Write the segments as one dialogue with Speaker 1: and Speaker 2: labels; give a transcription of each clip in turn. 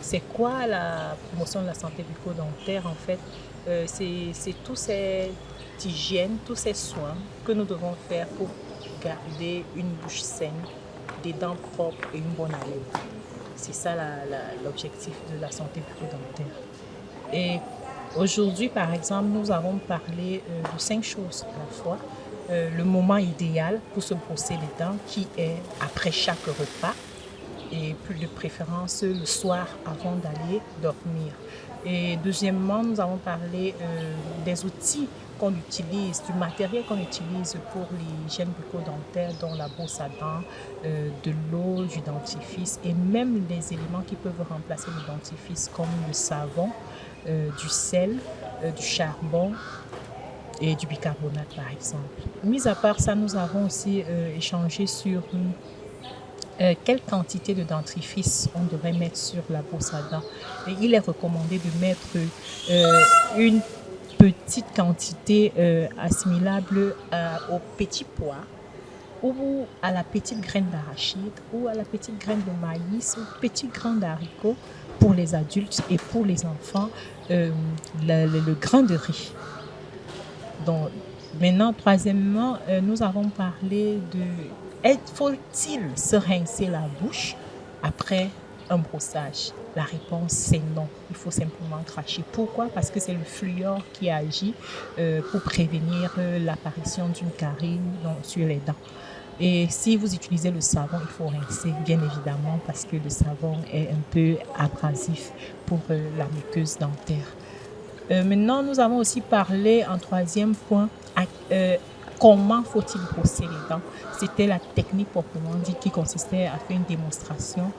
Speaker 1: C'est quoi la promotion de la santé bucco-dentaire en fait? C'est tous ces hygiènes, tous ces soins que nous devons faire pour garder une bouche saine, des dents propres et une bonne haleine. C'est ça l'objectif de la santé bucco-dentaire. Et aujourd'hui, par exemple, nous avons parlé de 5 choses à la fois. Le moment idéal pour se brosser les dents qui est après chaque repas et plus de préférence le soir avant d'aller dormir. Et deuxièmement, nous avons parlé des outils qu'on utilise, du matériel qu'on utilise pour l'hygiène bucco-dentaire, dont la brosse à dents, de l'eau, du dentifrice et même les éléments qui peuvent remplacer le dentifrice comme le savon, du sel, du charbon et du bicarbonate par exemple. Mis à part ça, nous avons aussi échangé sur quelle quantité de dentifrice on devrait mettre sur la brosse à dents. Et il est recommandé de mettre une petite quantité assimilable au petit pois ou à la petite graine d'arachide ou à la petite graine de maïs ou petit grain d'haricot pour les adultes et pour les enfants, le grain de riz. Donc, maintenant, troisièmement, nous avons parlé de faut-il se rincer la bouche après un brossage? La réponse, c'est non. Il faut simplement cracher. Pourquoi? Parce que c'est le fluor qui agit pour prévenir l'apparition d'une carie sur les dents. Et si vous utilisez le savon, il faut rincer, bien évidemment, parce que le savon est un peu abrasif pour la muqueuse dentaire. Maintenant, nous avons aussi parlé en troisième point, comment faut-il brosser les dents. C'était la technique proprement dit qui consistait à faire une démonstration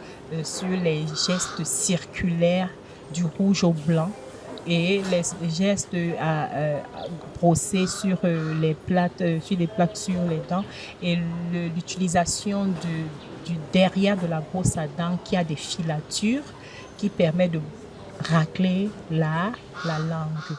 Speaker 1: sur les gestes circulaires du rouge au blanc et les gestes à brosser sur les plaques sur les dents et l'utilisation du derrière de la brosse à dents qui a des filatures qui permet de racler la langue.